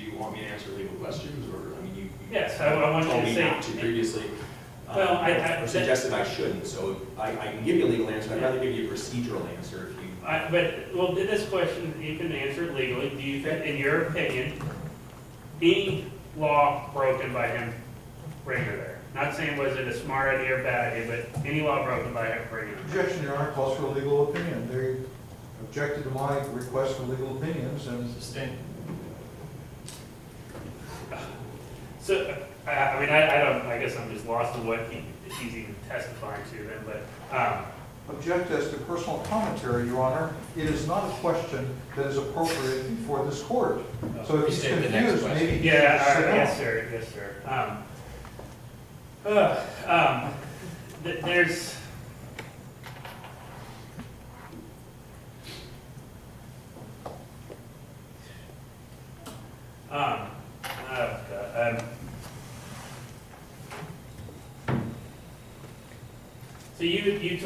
do you want me to answer legal questions, or, I mean, you Yes, I want you told to me say. not to previously. Well, or suggested I shouldn't, so I can give you a legal answer, I'd rather give you a procedural answer if you. Well, this question, you can answer it legally. Do you think, in your opinion, any law broken by him bringing her there? Not saying was it a smart idea or bad idea, but any law broken by him bringing her there? Objection, Your Honor, calls for a legal opinion. They objected to my request for legal opinions and Sustained. So, I mean, I guess I'm just lost in what he's even testifying to then, but, object as to personal commentary, Your Honor. It is not a question that is appropriate before this court. So if he's Restate the next confused, question. maybe he should yeah, just sit down. yes, sir, yes, sir. There's, so you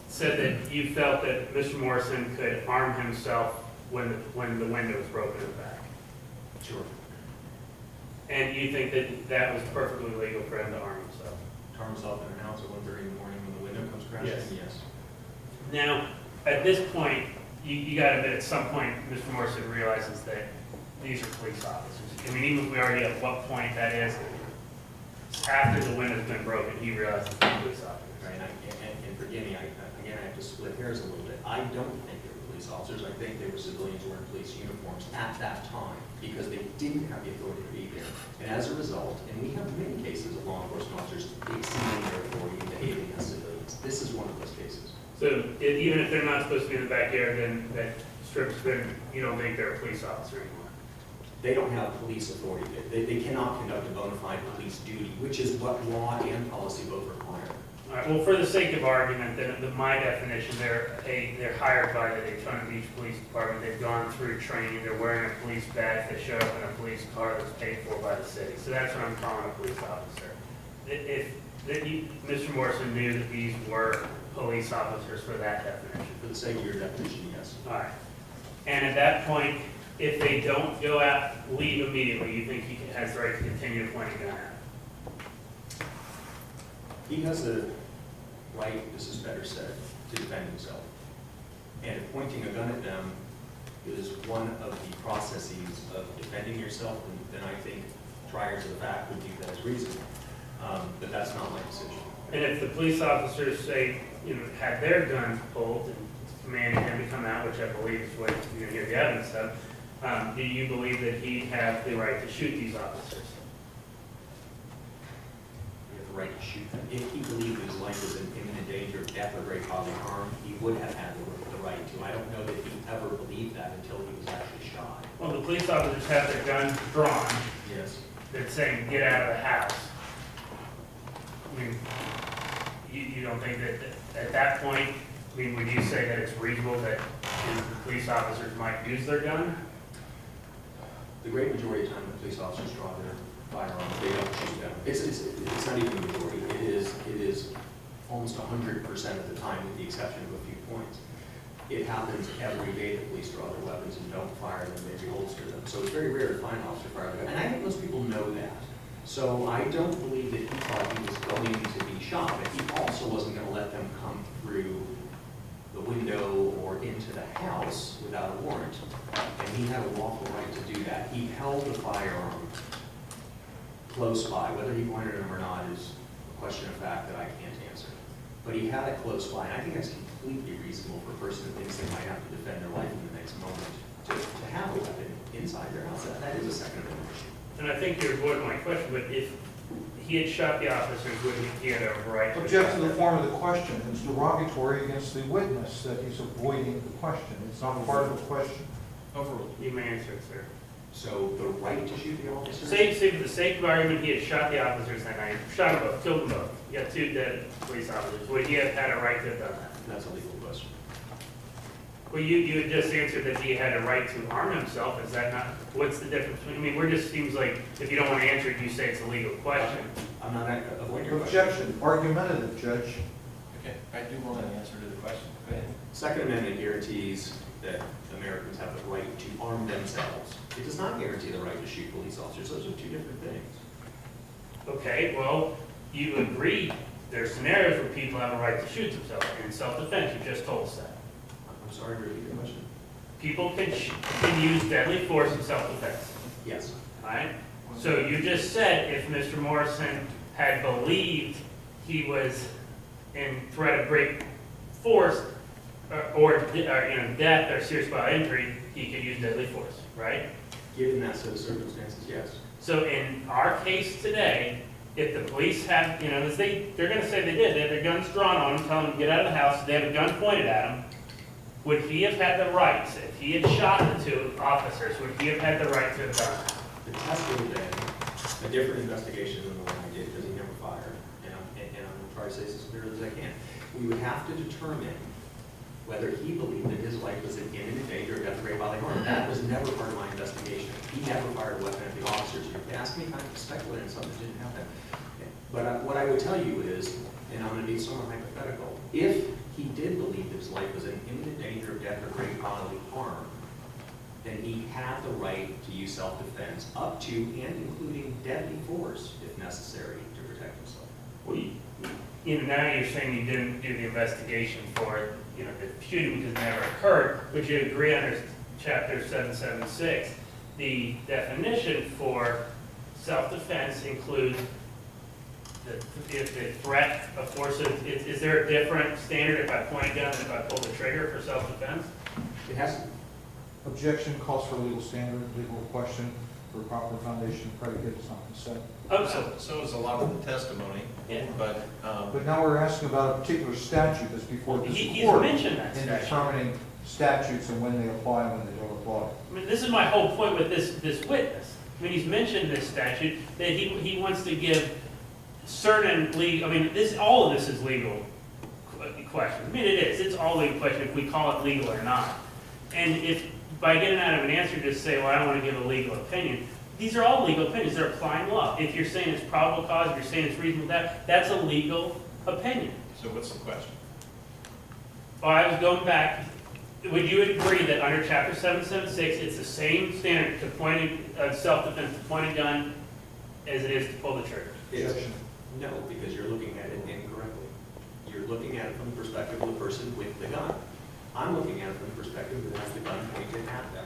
said that you felt that Mr. Morrison could arm himself when the window was broken in the back. Sure. And you think that that was perfectly legal for him to arm himself? Arm himself in the house at 1:30 in the morning when the window comes crashing? Yes. Yes. Now, at this point, you got to admit, at some point, Mr. Morrison realizes that these are police officers. I mean, even if we already at what point that is, after the window's been broken, he realizes they're police officers. Right, and forgive me, again, I have to split hairs a little bit. I don't think they were police officers. I think they were civilians wearing police uniforms at that time because they didn't have the authority to be there. And as a result, and we have many cases of law enforcement officers exceeding their authority and behaving as civilians. This is one of those cases. So even if they're not supposed to be in the backyard, then that strip's been, you don't think they're a police officer anymore? They don't have police authority. They cannot conduct a bona fide police duty, which is what law and policy both require. All right, well, for the sake of argument, then my definition, they're hired by the Daytona Beach Police Department. They've gone through training. They're wearing a police badge. They show up in a police car that's paid for by the city. So that's what I'm calling a police officer. If Mr. Morrison knew that these were police officers for that definition. For the sake of your definition, yes. All right. And at that point, if they don't go out, leave immediately, you think he has the right to continue to point a gun at? He has the right, this is better said, to defend himself. And if pointing a gun at them is one of the processes of defending yourself, then I think prior to the fact would view that as reasonable. But that's not my decision. And if the police officers say, had their gun pulled and commanded him to come out, which I believe is what you're going to hear the evidence of, do you believe that he'd have the right to shoot these officers? He has the right to shoot them. If he believed his life was in imminent danger of death or great bodily harm, he would have had the right to. I don't know that he ever believed that until he was actually shot. Well, the police officers have their guns drawn. Yes. That's saying, get out of the house. I mean, you don't think that at that point, I mean, would you say that it's reasonable that the police officers might use their gun? The great majority of the time, the police officers draw their firearms, they don't shoot them. It's not even the majority. It is almost 100% of the time, with the exception of a few points. It happens every day that police draw their weapons and don't fire them, they reholster them. So it's very rare to find an officer fire a gun. And I think most people know that. So I don't believe that he thought he was going to be shot, but he also wasn't going to let them come through the window or into the house without a warrant. And he had a lawful right to do that. He held the firearm close by. Whether he pointed him or not is a question of fact that I can't answer. But he had it close by, and I think that's completely reasonable for a person who thinks they might have to defend their life in the next moment to have a weapon inside their house. That is a Second Amendment issue. And I think you're avoiding my question, but if he had shot the officers, would he have a right to Object to the form of the question. It's derogatory against the witness that he's avoiding the question. It's not part of the question. Overruled. You may answer it, sir. So the right to shoot the officer? Say for the sake of argument, he had shot the officers that night, shot them both, killed them both. You got 2 dead police officers. Would he have had a right to have done that? That's a legal question. Well, you had just answered that he had a right to arm himself. Is that not, what's the difference between, I mean, we're just, seems like if you don't want to answer it, you say it's a legal question. I'm not avoiding your question. Objection. Argumentative, Judge. Okay, I do want an answer to the question. Go ahead. Second Amendment guarantees that Americans have the right to arm themselves. It does not guarantee the right to shoot police officers. Those are two different things. Okay, well, you agree there are scenarios where people have a right to shoot themselves in self-defense. You just told us that. I'm sorry, repeat your question. People can use deadly force in self-defense, Yes. right? So you just said if Mr. Morrison had believed he was in threat of great force or death or serious bodily injury, he could use deadly force, right? Given that set of circumstances, yes. So in our case today, if the police have, they're gonna say they did, they had their guns drawn on them, telling them to get out of the house, they have a gun pointed at them, would he have had the right, if he had shot the two officers, would he have had the right to have done that? The test would have been a different investigation than the one I did, because he never fired. And I'm going to try to say this as clearly as I can. We would have to determine whether he believed that his life was in imminent danger of death or great bodily harm. That was never part of my investigation. He never fired a weapon at the officers. You're asking me kind of to speculate on something that didn't happen. But what I would tell you is, and I'm going to be somewhat hypothetical, if he did believe that his life was in imminent danger of death or great bodily harm, then he had the right to use self-defense up to and including deadly force if necessary to protect himself. Well, now you're saying you didn't do the investigation for, the shooting because it never occurred. Would you agree under chapter 776, the definition for self-defense includes if the threat of force, is there a different standard if I point a gun and if I pull the trigger for self-defense? It has to. Objection calls for legal standard, legal question for proper foundation, predicate, it's not consent. Oh, So is a lot of the testimony, yeah. but, But now we're asking about a particular statute that's before this He's court mentioned that in statute. determining statutes and when they apply and when they don't apply. I mean, this is my whole point with this witness. I mean, he's mentioned this statute, that he wants to give certain legal, all of this is legal questions. I mean, it is, it's all legal question if we call it legal or not. And if, by getting out of an answer, just say, well, I don't want to give a legal opinion. These are all legal opinions, they're applying law. If you're saying it's probable cause, if you're saying it's reasonable, that's a legal opinion. so what's the question? Well, I was going back, would you agree that under chapter 776, it's the same standard to pointing, self-defense, to point a gun as it is to pull the trigger? Objection. No, because you're looking at it incorrectly. You're looking at it from the perspective of the person with the gun. I'm looking at it from the perspective that has the gun pointed at them.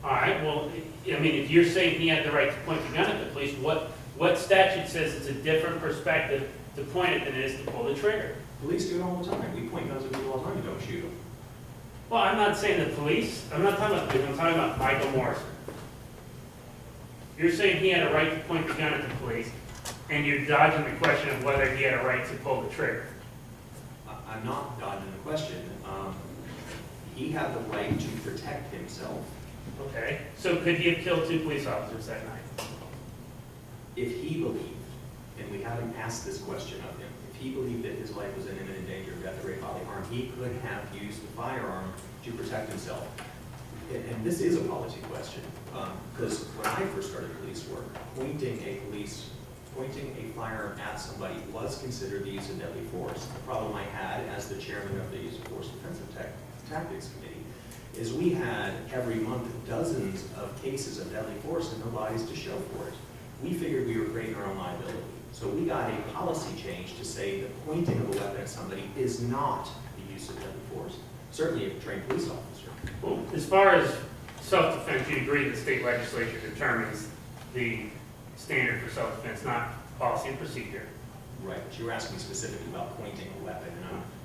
All right, well, if you're saying he had the right to point the gun at the police, what statute says it's a different perspective to point it than it is to pull the trigger? Police do it all the time. We point guns at people all the time, you don't shoot them. Well, I'm not saying the police, I'm not talking about the police, I'm talking about Michael Morrison. You're saying he had a right to point the gun at the police, and you're dodging the question of whether he had a right to pull the trigger. I'm not dodging the question. He had the right to protect himself. Okay, so could he have killed 2 police officers that night? If he believed, and we haven't asked this question of him, if he believed that his life was in imminent danger of death or great bodily harm, he could have used the firearm to protect himself. And this is a policy question, because when I first started police work, pointing a firearm at somebody was considered the use of deadly force. The problem I had as the chairman of the Use of Force Defensive Tactics Committee is we had every month dozens of cases of deadly force and no bodies to show for it. We figured we were creating our own liability. So we got a policy change to say that pointing of a weapon at somebody is not the use of deadly force. Certainly a trained police officer. Well, as far as self-defense, you agree the state legislature determines the standard for self-defense, not policy and procedure. Right, but you were asking me specifically about pointing a weapon,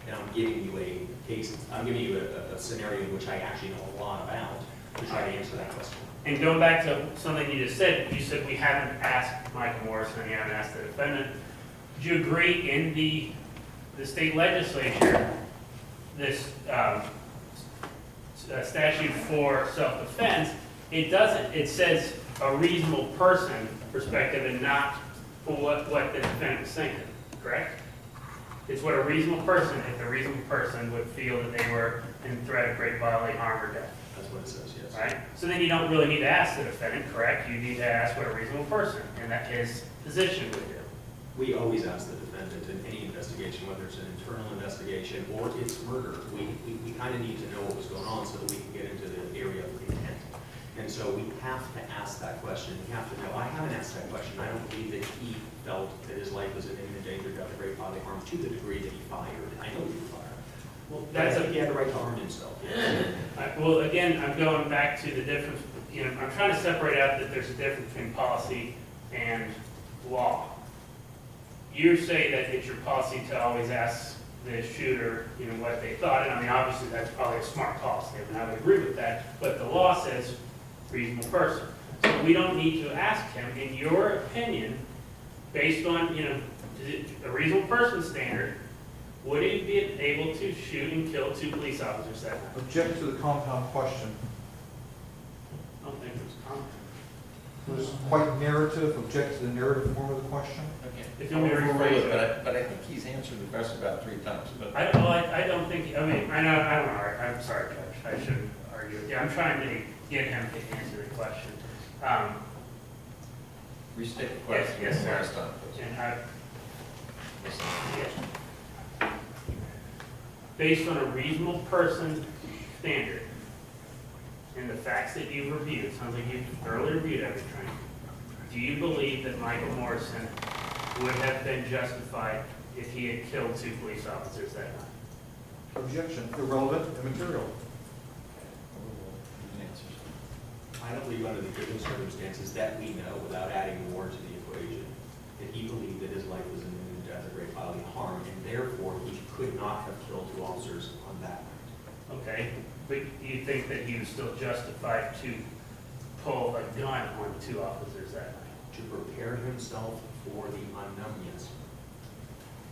and I'm giving you a case, I'm giving you a scenario in which I actually know a lot about to try to answer that question. And going back to something you just said, you said we haven't asked Michael Morrison and you haven't asked the defendant. Do you agree in the state legislature, this statute for self-defense, it says a reasonable person perspective and not for what the defendant was thinking, correct? It's what a reasonable person, if a reasonable person would feel that they were in threat of great bodily harm or death. That's what it says, yes. Right? So then you don't really need to ask the defendant, correct? You need to ask what a reasonable person in that his position would do. We always ask the defendant in any investigation, whether it's an internal investigation or it's murder, we kind of need to know what was going on so that we can get into the area of intent. And so we have to ask that question. We have to know. I haven't asked that question. I don't believe that he felt that his life was in imminent danger, death, or great bodily harm to the degree that he fired. I know he fired. Well, But I think he had the right to harm himself. Well, again, I'm going back to the difference, I'm trying to separate out that there's a difference between policy and law. You say that it's your policy to always ask the shooter, what they thought, and I mean, obviously, that's probably a smart policy, I would agree with that, but the law says reasonable person. So we don't need to ask him, in your opinion, based on, a reasonable person standard, would he be able to shoot and kill 2 police officers that night? Object to the compound question. I don't think it was common. It was quite narrative. Object to the narrative form of the question. Okay. If you want me to rephrase it. But I think he's answered the question about 3 times, but. I don't think, I'm sorry, Judge, I shouldn't argue. Yeah, I'm trying to get him to answer the question. Restate the question Yes, sir. last time, please. And yeah. Based on a reasonable person standard, and the facts that you've reviewed, sounds like you've thoroughly reviewed everything, do you believe that Michael Morrison would have been justified if he had killed 2 police officers that night? Objection. Irrelevant, immaterial. You can answer. I don't believe under the given circumstances that we know, without adding more to the equation, that he believed that his life was in imminent death or great bodily harm, and therefore he could not have killed 2 officers on that night. Okay, but do you think that he was still justified to pull a gun on 2 officers that night? To prepare himself for the unknown, yes.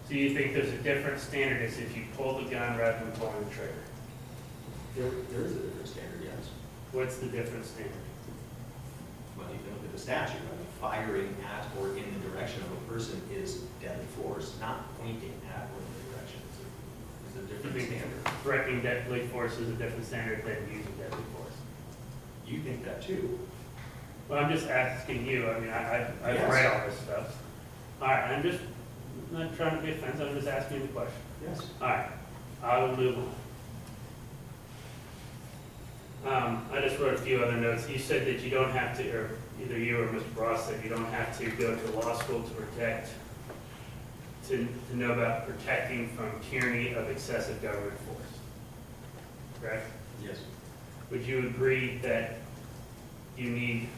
So you think there's a different standard as if you pull the gun rather than pulling the trigger? There is a different standard, yes. What's the different standard? Well, you can look at the statute. I mean, firing at or in the direction of a person is deadly force, not pointing at or in the direction. It's a You different think standard. threatening deadly force is a different standard than using deadly force? You think that too? Well, I'm just asking you, I mean, I've Yes. read all this stuff. All right, I'm just not trying to be offensive, I'm just asking you the question. Yes. All right, I will move on. I just wrote a few other notes. You said that you don't have to, or either you or Mr. Ross said you don't have to go to law school to protect, to know about protecting from tyranny of excessive government force. Correct? Yes. Would you agree that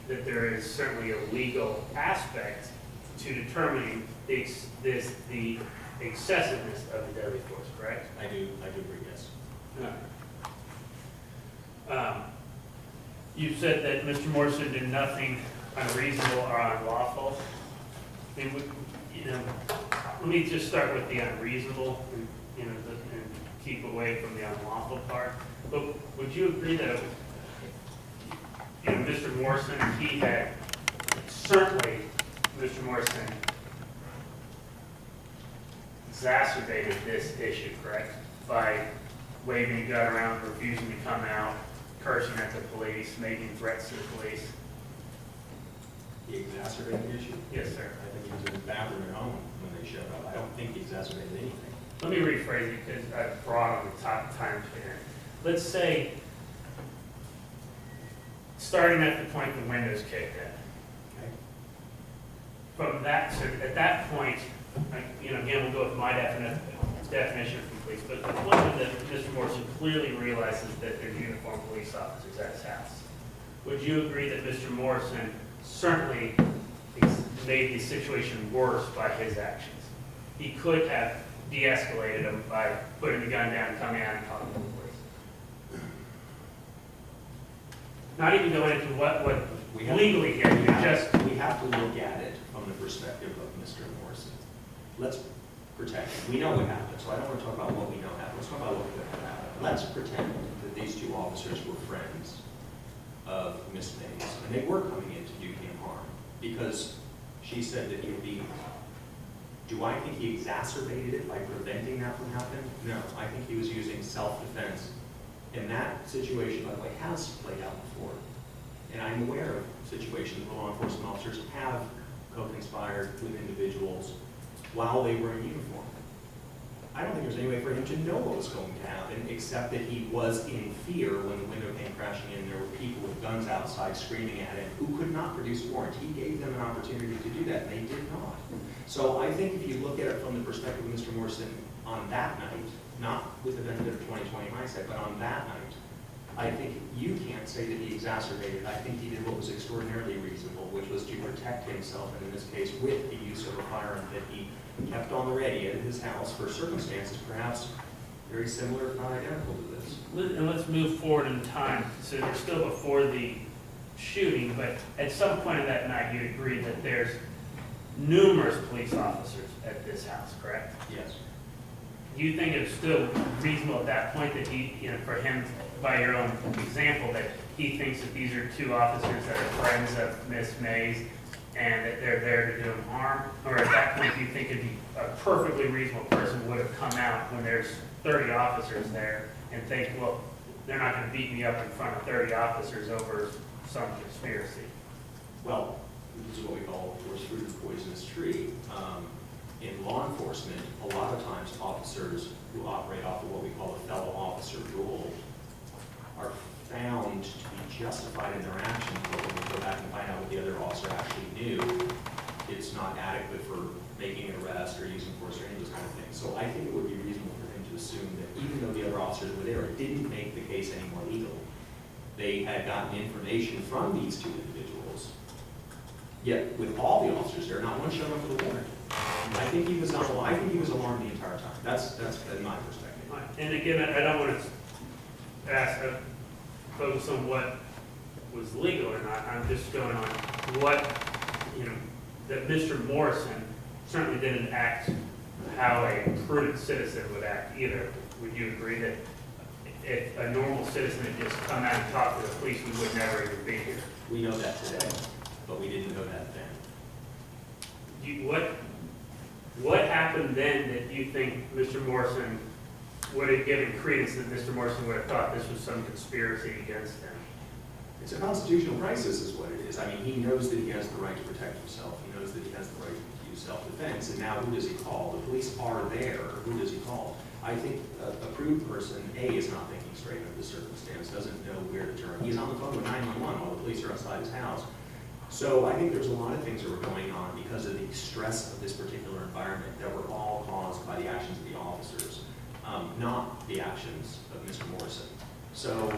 that there is certainly a legal aspect to determining the excessiveness of the deadly force, correct? I do agree, yes. You said that Mr. Morrison did nothing unreasonable or unlawful. I mean, let me just start with the unreasonable and keep away from the unlawful part. But would you agree that, Mr. Morrison, he had certainly, Mr. Morrison exacerbated this issue, correct? By waving a gun around, refusing to come out, cursing at the police, making threats to the police. He exacerbated the issue? Yes, sir. I think he was in the bathroom at home when they showed up. I don't think he exacerbated anything. Let me rephrase it because I brought on the top time here. Let's say, starting at the point the window's kicked in. Okay? From that, so at that point, again, we'll go with my definition of police, but the point that Mr. Morrison clearly realizes that there's uniformed police officers at his house. Would you agree that Mr. Morrison certainly made the situation worse by his actions? He could have de-escalated them by putting the gun down, coming out and talking to the police. Not even going into what legally here, we just, have to look at it from the perspective of Mr. Morrison. Let's pretend, we know what happened, so I don't want to talk about what we know happened, let's talk about what could have happened. Let's pretend that these 2 officers were friends of Miss Mays, and they were coming in to do him harm, because she said that he would be. Do I think he exacerbated it by preventing that from happening? No, I think he was using self-defense. And that situation, by the way, has played out before. And I'm aware of situations where law enforcement officers have co-conspired with individuals while they were in uniform. I don't think there's any way for him to know what was going to happen, except that he was in fear when the window came crashing in. There were people with guns outside screaming at him who could not produce a warrant. He gave them an opportunity to do that, and they did not. So I think if you look at it from the perspective of Mr. Morrison on that night, not with the benefit of 2020 mindset, but on that night, I think you can't say that he exacerbated. I think he did what was extraordinarily reasonable, which was to protect himself, and in this case, with the use of a firearm that he kept on the ready at his house for circumstances perhaps very similar, if not identical to this. And let's move forward in time. So we're still before the shooting, but at some point in that night, you agree that there's numerous police officers at this house, correct? Yes. Do you think it's still reasonable at that point that he, for him, by your own example, that he thinks that these are two officers that are friends of Miss Mays and that they're there to do him harm? Or at that point, do you think it'd be a perfectly reasonable person would have come out when there's 30 officers there and think, well, they're not going to beat me up in front of 30 officers over some conspiracy? Well, this is what we call, of course, fruit of the poisonous tree. In law enforcement, a lot of times officers who operate off of what we call a fellow officer rule are found to be justified in their actions, but when we go back and find out what the other officer actually knew, it's not adequate for making an arrest or using force or any of those kind of things. So I think it would be reasonable for him to assume that even though the other officers were there, it didn't make the case any more legal. They had gotten information from these two individuals, yet with all the officers there, not one showed up for the warrant. I think he was alarmed the entire time. That's in my perspective. And again, I don't want to focus on what was legal or not. I'm just going on what, that Mr. Morrison certainly didn't act how a prudent citizen would act either. Would you agree that if a normal citizen had just come out and talked to the police, we would never even be here? We know that today, but we didn't know that then. What happened then that you think Mr. Morrison would have given credence that Mr. Morrison would have thought this was some conspiracy against him? It's a constitutional crisis is what it is. I mean, he knows that he has the right to protect himself. He knows that he has the right to use self-defense. And now who does he call? The police are there. Who does he call? I think a prudent person, A, is not thinking straight under the circumstance, doesn't know where to turn. He's on the phone with 911 while the police are outside his house. So I think there's a lot of things that were going on because of the stress of this particular environment that were all caused by the actions of the officers, not the actions of Mr. Morrison. So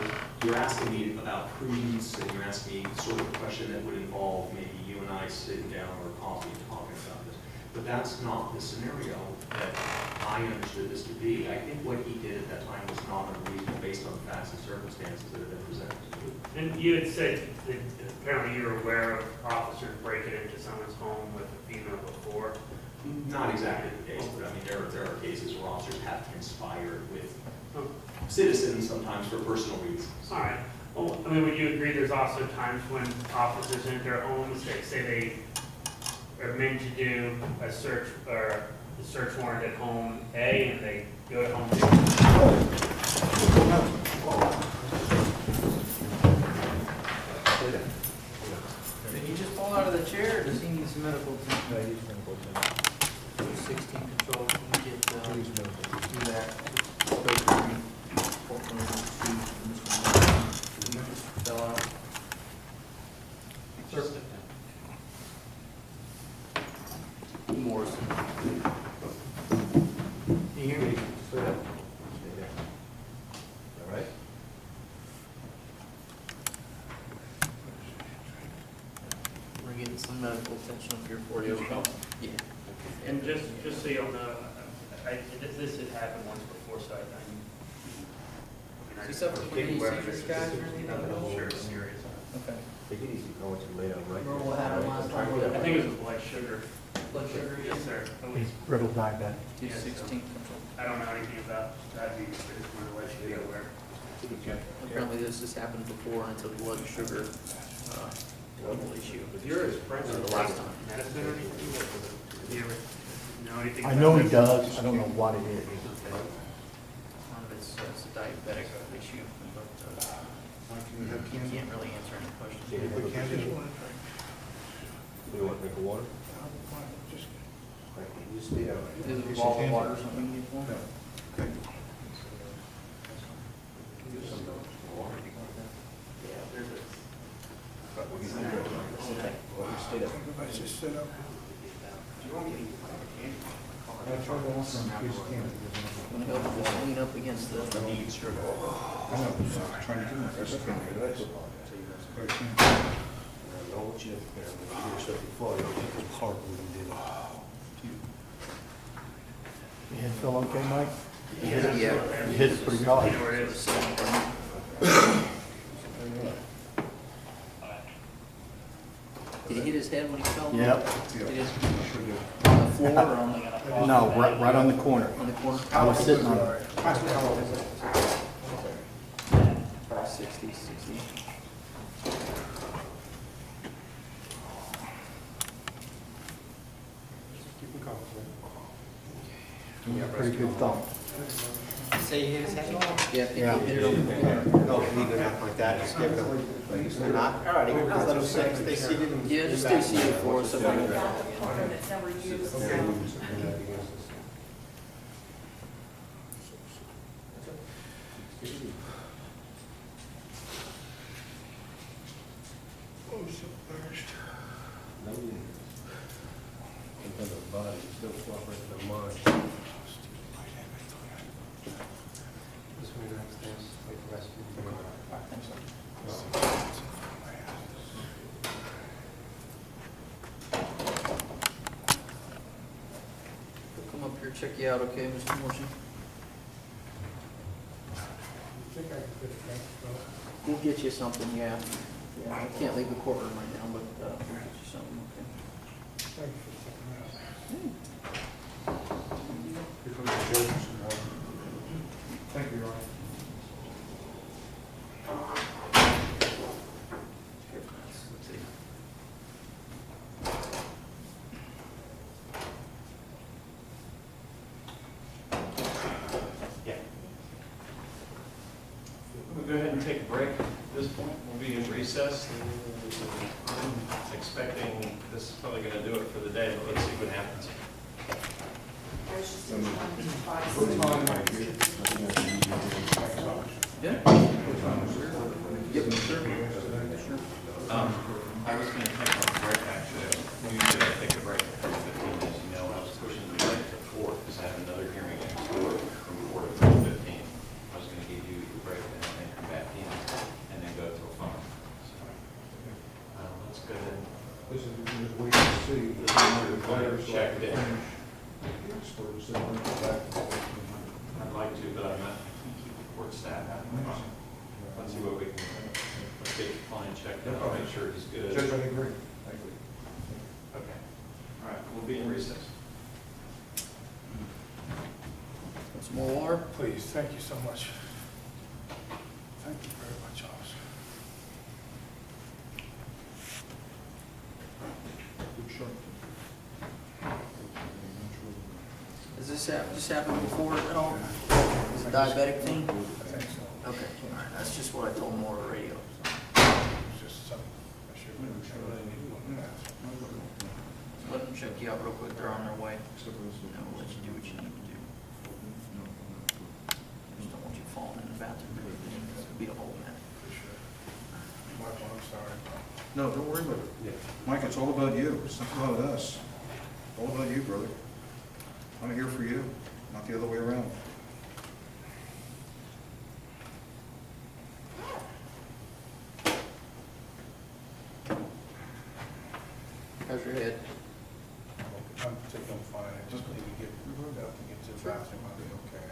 you're asking me about prudence, and you're asking me sort of a question that would involve maybe you and I sitting down over coffee and talking about this. But that's not the scenario that I understood this to be. I think what he did at that time was not unreasonable based on the facts and circumstances that have been presented to you. And you had said that apparently you were aware of officers breaking into someone's home with a female before. Not exactly the case, but I mean, there are cases where officers have conspired with citizens sometimes for personal reasons. All right. Well, I mean, would you agree there's also times when officers enter homes, they say they are meant to do a search or a search warrant at home A, and they go to home B? Did he just fall out of the chair, or does he need some medical attention? 16 control, can you get, do that? Fell out. Sir. Morrison. Can you hear me? All right. We're getting some medical attention up here for you. Yeah. And just so you'll know, this had happened once before, so I Is he suffering from any seizures, guys, or anything? I'm not sure it's serious. Okay. Take it easy, go to lay down right. Remember what happened last time? I think it was blood sugar. Blood sugar? Yes, sir. At He's least. brittle diabetic. 216 control. I don't know anything about diabetes, but just wanted to let you be aware. Apparently this has happened before, and it's a blood sugar issue. You're his friend The last time. medicine or anything? Do you ever know anything I about know he this? does, I don't know what it is. It's a diabetic issue, but he can't really answer any questions. Do you want to drink water? Right, you stay out. Is it bottle of water or something you get for him? Everybody's just sit up. Gonna help you lean up against the. I know, trying to do my best. I know what you, when you hear stuff before, you think it's hard when you did it. You hit Phil okay, Mike? Yeah. You hit it pretty hard. You know where it is. Did he hit his head when he fell? Yep. Hit his, on the floor or on the? No, right on the corner. On the corner? I was sitting on it. Probably 60. Pretty good thump. Say he hit his head? Yeah, I think Yeah. he hit it on the corner. No, leave it up like that, just give them, they're not, all right, just let them stay seated and. Yeah, just stay seated for us. That's never used, so. Because the body is still cooperating with the mind. This way, next dance, wait for rest. Come up here, check you out, okay, Mr. Morrison? We'll get you something, yeah. Yeah, I can't leave the courtroom right now, but, we'll get you something, okay? Thank you, Your Honor. We'll go ahead and take a break at this point. We'll be in recess. Expecting this is probably going to do it for the day, but let's see what happens. There's just one, five, Yeah. Yep, sure. I was going to take a break, actually. Usually I take a break for 15 minutes. You know, I was pushing the break to 4 because I have another hearing next door from 4 to 4:15. I was going to give you the break and then come back in and then go till 5. So, let's go ahead. This is, we just wait to see. This is your letter, check it in. I'd like to, but I'm not court staff. Let's see what we can, let's get the client checked out, make sure he's good. Judge, I agree. Thank you. Okay. All right, we'll be in recess. Some more water? Please, thank you so much. Thank you very much, officer. Good shot. Has this happened before at all? Is it diabetic thing? I think so. Okay, all right, that's just what I told them over the radio. It's just something I should really need to look at. Let them check you out real quick, they're on their way. And we'll let you do what you need to do. Just don't want you falling in the bathroom, it'd be a whole mess. Michael, I'm sorry. No, don't worry about it. Mike, it's all about you. It's not about us. All about you, brother. I'm here for you, not the other way around. How's your head? I'm taking fine. I just need to get up and get to the bathroom. I'll be okay.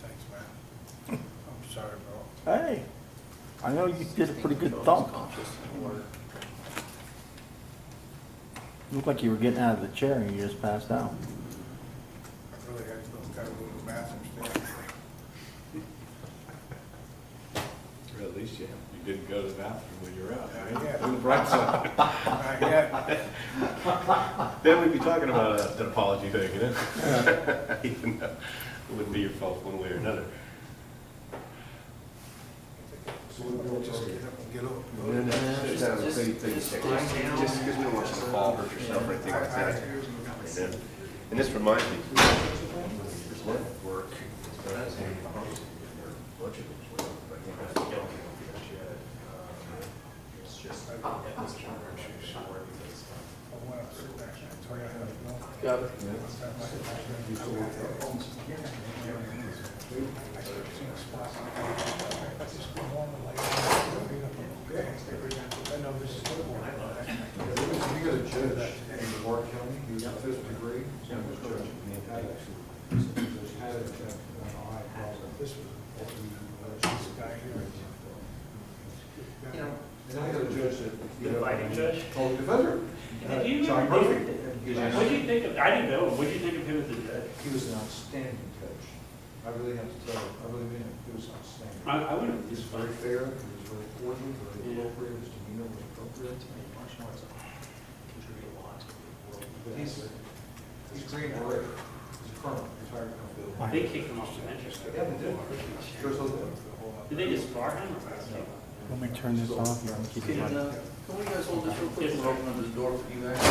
Thanks, man. I'm sorry, bro. Hey, I know you did a pretty good thump. Conscious. Looked like you were getting out of the chair and you just passed out. I really had to go to the bathroom still. Or at least you didn't go to the bathroom when you were out, Not yet. On the bright side. Not yet. Then we'd be talking about an apology thing, you know? Even though it wouldn't be your fault one way or another. So we'll just get up and get up. Sit down and take a Just because we don't want you to fall, hurt yourself or anything like that. And this reminds me. Work. Got it. You got a judge in Warren County, who's a fifth degree, he's a judge in the athletics. Had it, eye problem. This guy here. You know, And I got a judge that. The fighting judge? Oh, defender. Did you John ever- Murphy. What do you think of, I didn't know, what do you think of him as a judge? He was an outstanding coach. I really have to tell you, I really mean it, he was outstanding. I wouldn't, He was very fair, he was very cordial, very appropriate, his demeanor was appropriate. Martial arts contribute a lot to the world. But he's Green Beret, he's a colonel, retired colonel. they kicked him off the bench. Yeah, they did. Goes over there. Did they just spar him or? Let me turn this off. You can keep it can, running. can we guys hold this real quick? We'll open up this door for you guys.